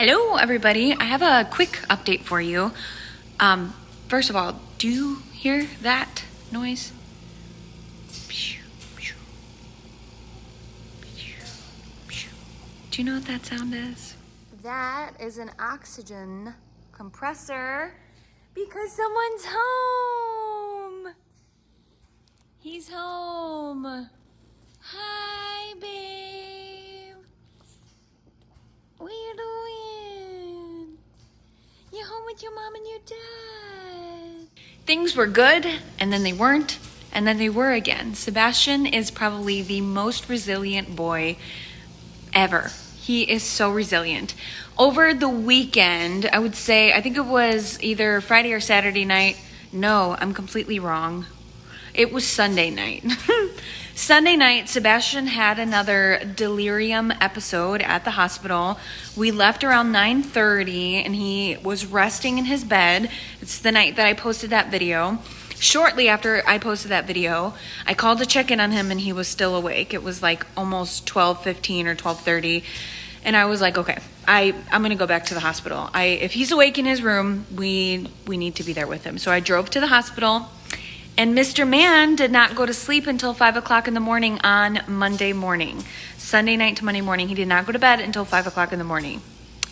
Hello, everybody. I have a quick update for you. First of all, do you hear that noise? Do you know what that sound is? That is an oxygen compressor because someone's home. He's home. Hi, babe. What are you doing? You home with your mom and your dad? Things were good, and then they weren't, and then they were again. Sebastian is probably the most resilient boy ever. He is so resilient. Over the weekend, I would say, I think it was either Friday or Saturday night. No, I'm completely wrong. It was Sunday night. Sunday night, Sebastian had another delirium episode at the hospital. We left around 9:30 and he was resting in his bed. It's the night that I posted that video. Shortly after I posted that video, I called to check in on him and he was still awake. It was like almost 12:15 or 12:30. And I was like, okay, I'm going to go back to the hospital. If he's awake in his room, we need to be there with him. So I drove to the hospital. And Mr. Man did not go to sleep until 5 o'clock in the morning on Monday morning. Sunday night to Monday morning. He did not go to bed until 5 o'clock in the morning.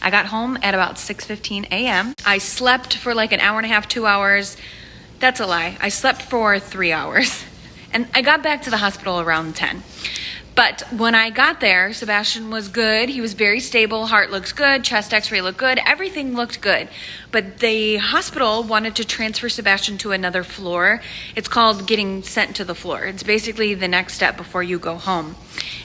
I got home at about 6:15 a.m. I slept for like an hour and a half, 2 hours. That's a lie. I slept for 3 hours. And I got back to the hospital around 10. But when I got there, Sebastian was good. He was very stable. Heart looks good. Chest x-ray looked good. Everything looked good. But the hospital wanted to transfer Sebastian to another floor. It's called getting sent to the floor. It's basically the next step before you go home.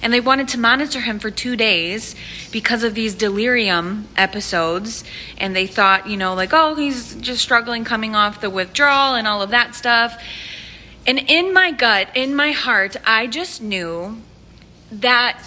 And they wanted to monitor him for 2 days because of these delirium episodes. And they thought, like, oh, he's just struggling coming off the withdrawal and all of that stuff. And in my gut, in my heart, I just knew that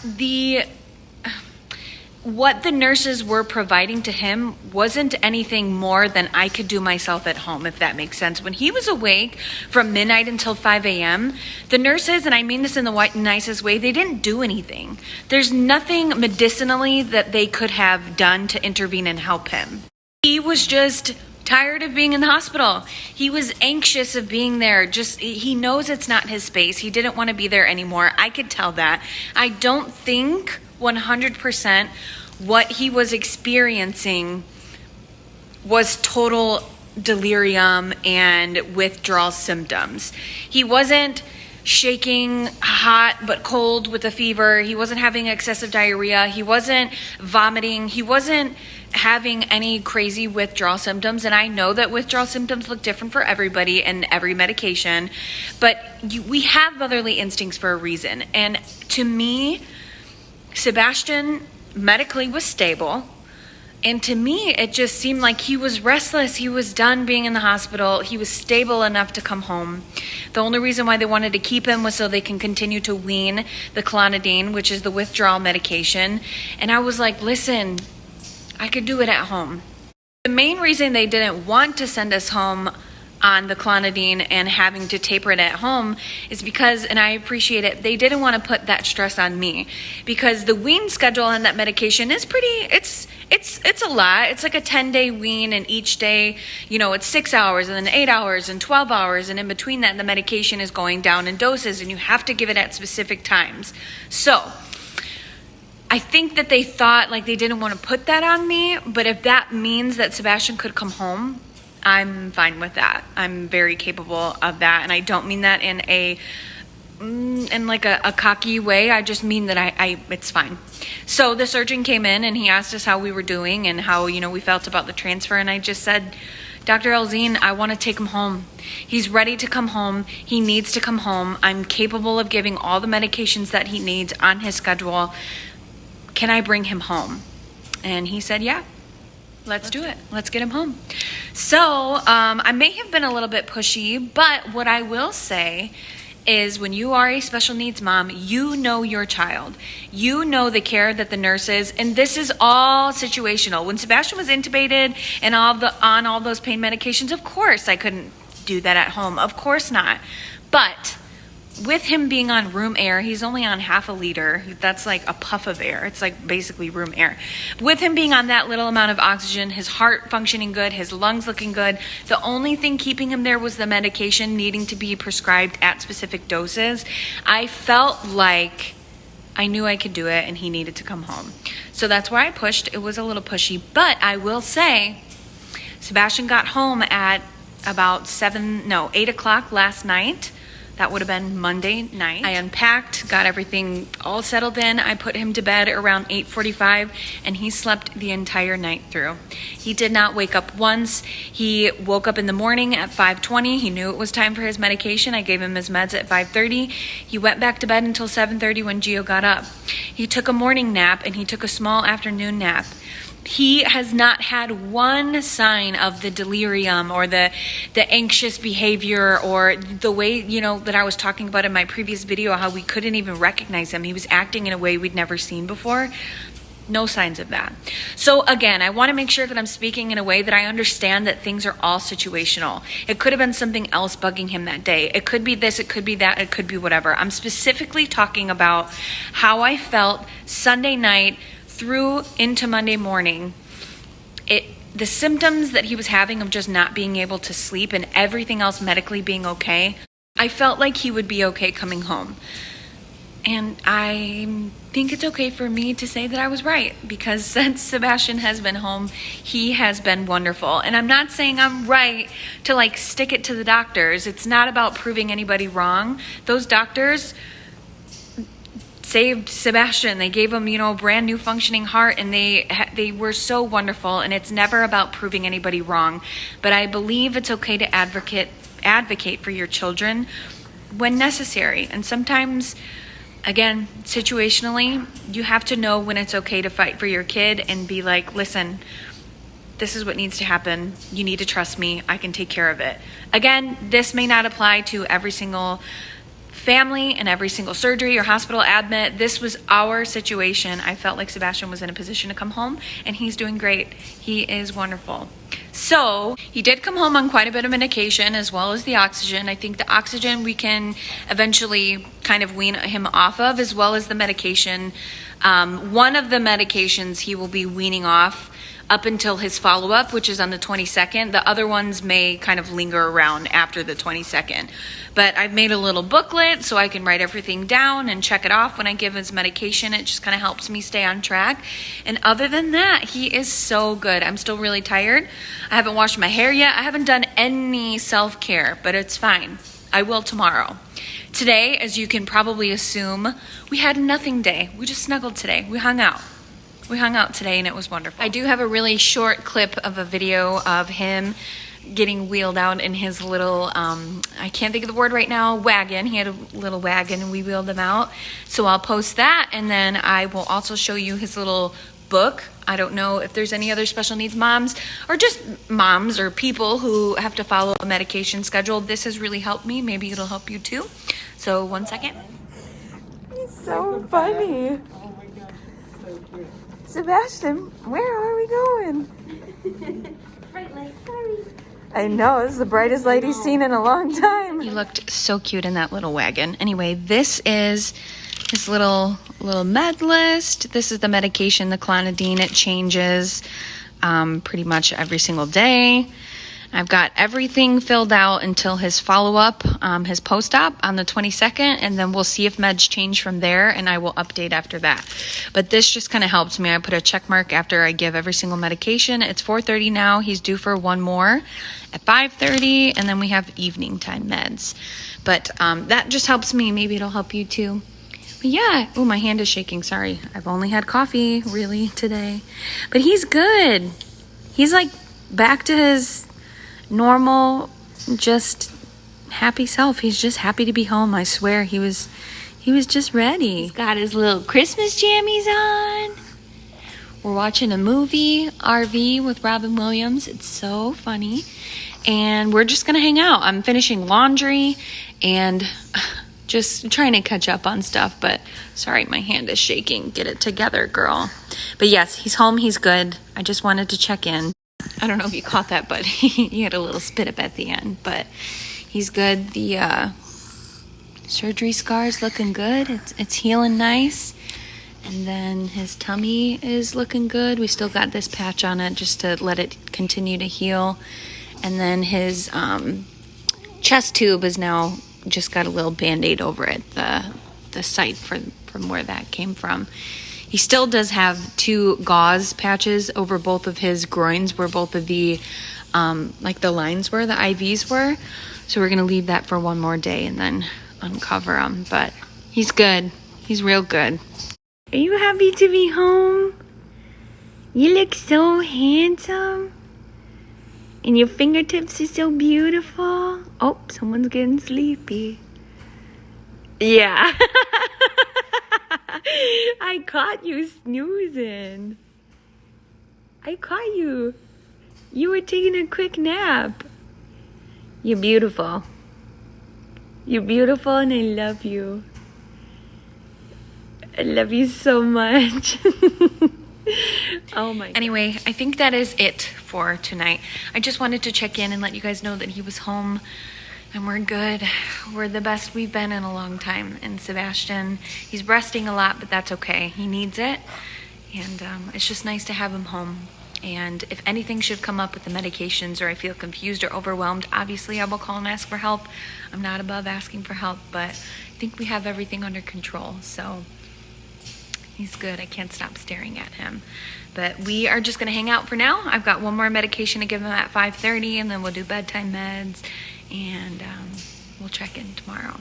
what the nurses were providing to him wasn't anything more than I could do myself at home, if that makes sense. When he was awake from midnight until 5 a.m., the nurses, and I mean this in the nicest way, they didn't do anything. There's nothing medicinally that they could have done to intervene and help him. He was just tired of being in the hospital. He was anxious of being there. He knows it's not his space. He didn't want to be there anymore. I could tell that. I don't think 100% what he was experiencing was total delirium and withdrawal symptoms. He wasn't shaking hot but cold with a fever. He wasn't having excessive diarrhea. He wasn't vomiting. He wasn't having any crazy withdrawal symptoms. And I know that withdrawal symptoms look different for everybody and every medication, but we have motherly instincts for a reason. And to me, Sebastian medically was stable. And to me, it just seemed like he was restless. He was done being in the hospital. He was stable enough to come home. The only reason why they wanted to keep him was so they can continue to wean the clonidine, which is the withdrawal medication. And I was like, listen, I could do it at home. The main reason they didn't want to send us home on the clonidine and having to taper it at home is because, and I appreciate it, they didn't want to put that stress on me, because the wean schedule on that medication is it's a lot. It's like a 10-day wean, and each day, it's 6 hours and then 8 hours and 12 hours. And in between that, the medication is going down in doses and you have to give it at specific times. So I think that they thought like they didn't want to put that on me, but if that means that Sebastian could come home, I'm fine with that. I'm very capable of that. And I don't mean that in a cocky way. I just mean that it's fine. So the surgeon came in and he asked us how we were doing and how, we felt about the transfer. And I just said, Dr. Elzine, I want to take him home. He's ready to come home. He needs to come home. I'm capable of giving all the medications that he needs on his schedule. Can I bring him home? And he said, yeah. Let's do it. Let's get him home. So I may have been a little bit pushy, but what I will say is when you are a special needs mom, you know your child. You know the care that the nurses, and this is all situational. When Sebastian was intubated and on all those pain medications, of course I couldn't do that at home. Of course not. But with him being on room air, he's only on half a liter. That's like a puff of air. It's like basically room air. With him being on that little amount of oxygen, his heart functioning good, his lungs looking good, the only thing keeping him there was the medication needing to be prescribed at specific doses. I felt like I knew I could do it and he needed to come home. So that's why I pushed. It was a little pushy, but I will say Sebastian got home at about 8 o'clock last night. That would have been Monday night. I unpacked, got everything all settled in. I put him to bed around 8:45 and he slept the entire night through. He did not wake up once. He woke up in the morning at 5:20. He knew it was time for his medication. I gave him his meds at 5:30. He went back to bed until 7:30 when Gio got up. He took a morning nap and he took a small afternoon nap. He has not had one sign of the delirium or the anxious behavior or the way, that I was talking about in my previous video, how we couldn't even recognize him. He was acting in a way we'd never seen before. No signs of that. So again, I want to make sure that I'm speaking in a way that I understand that things are all situational. It could have been something else bugging him that day. It could be this, it could be that, it could be whatever. I'm specifically talking about how I felt Sunday night through into Monday morning. The symptoms that he was having of just not being able to sleep and everything else medically being okay, I felt like he would be okay coming home. And I think it's okay for me to say that I was right, because since Sebastian has been home, he has been wonderful. And I'm not saying I'm right to stick it to the doctors. It's not about proving anybody wrong. Those doctors saved Sebastian. They gave him, a brand new functioning heart, and they were so wonderful. And it's never about proving anybody wrong. But I believe it's okay to advocate for your children when necessary. And sometimes, again, situationally, you have to know when it's okay to fight for your kid and be like, listen, this is what needs to happen. You need to trust me. I can take care of it. Again, this may not apply to every single family and every single surgery or hospital admit. This was our situation. I felt like Sebastian was in a position to come home, and he's doing great. He is wonderful. So he did come home on quite a bit of medication as well as the oxygen. I think the oxygen we can eventually kind of wean him off of, as well as the medication. One of the medications he will be weaning off up until his follow-up, which is on the 22nd. The other ones may kind of linger around after the 22nd. But I've made a little booklet so I can write everything down and check it off when I give his medication. It just kind of helps me stay on track. And other than that, he is so good. I'm still really tired. I haven't washed my hair yet. I haven't done any self-care, but it's fine. I will tomorrow. Today, as you can probably assume, we had a nothing day. We just snuggled today. We hung out. We hung out today and it was wonderful. I do have a really short clip of a video of him getting wheeled out in his little, I can't think of the word right now, wagon. He had a little wagon and we wheeled him out. So I'll post that, and then I will also show you his little book. I don't know if there's any other special needs moms or just moms or people who have to follow a medication schedule. This has really helped me. Maybe it'll help you too. So 1 second. He's so funny. Sebastian, where are we going? Bright light, sorry. I know, this is the brightest light he's seen in a long time. He looked so cute in that little wagon. Anyway, this is his little med list. This is the medication, the clonidine. It changes pretty much every single day. I've got everything filled out until his follow-up, his post-op on the 22nd, and then we'll see if meds change from there, and I will update after that. But this just kind of helps me. I put a check mark after I give every single medication. It's 4:30 now. He's due for one more at 5:30, and then we have evening time meds. But that just helps me. Maybe it'll help you too. But yeah. Oh, my hand is shaking. Sorry. I've only had coffee, really, today. But he's good. He's like back to his normal, just happy self. He's just happy to be home. I swear he was just ready. He's got his little Christmas jammies on. We're watching a movie, RV, with Robin Williams. It's so funny. And we're just gonna hang out. I'm finishing laundry and just trying to catch up on stuff, but sorry, my hand is shaking. Get it together, girl. But yes, he's home. He's good. I just wanted to check in. I don't know if you caught that, but he had a little spit up at the end, but he's good. The Surgery scar's looking good. It's healing nice. And then his tummy is looking good. We still got this patch on it just to let it continue to heal. And then his chest tube is now just got a little Band-Aid over it, the site from where that came from. He still does have 2 gauze patches over both of his groins where both of the like the lines were, the IVs were. So we're gonna leave that for one more day and then uncover him. But he's good. He's real good. Are you happy to be home? You look so handsome. And your fingertips are so beautiful. Oh, someone's getting sleepy. Yeah. I caught you snoozing. I caught you. You were taking a quick nap. You're beautiful. You're beautiful and I love you. I love you so much. Oh my God. Anyway, I think that is it for tonight. I just wanted to check in and let you guys know that he was home and we're good. We're the best we've been in a long time. And Sebastian, he's breasting a lot, but that's okay. He needs it. And it's just nice to have him home. And if anything should come up with the medications or I feel confused or overwhelmed, obviously I will call and ask for help. I'm not above asking for help, but I think we have everything under control. So he's good. I can't stop staring at him. But we are just going to hang out for now. I've got one more medication to give him at 5:30, and then we'll do bedtime meds, and we'll check in tomorrow.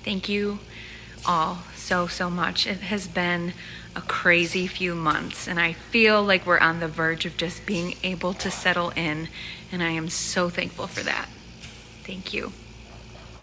Thank you all so much. It has been a crazy few months, and I feel like we're on the verge of just being able to settle in, and I am so thankful for that. Thank you.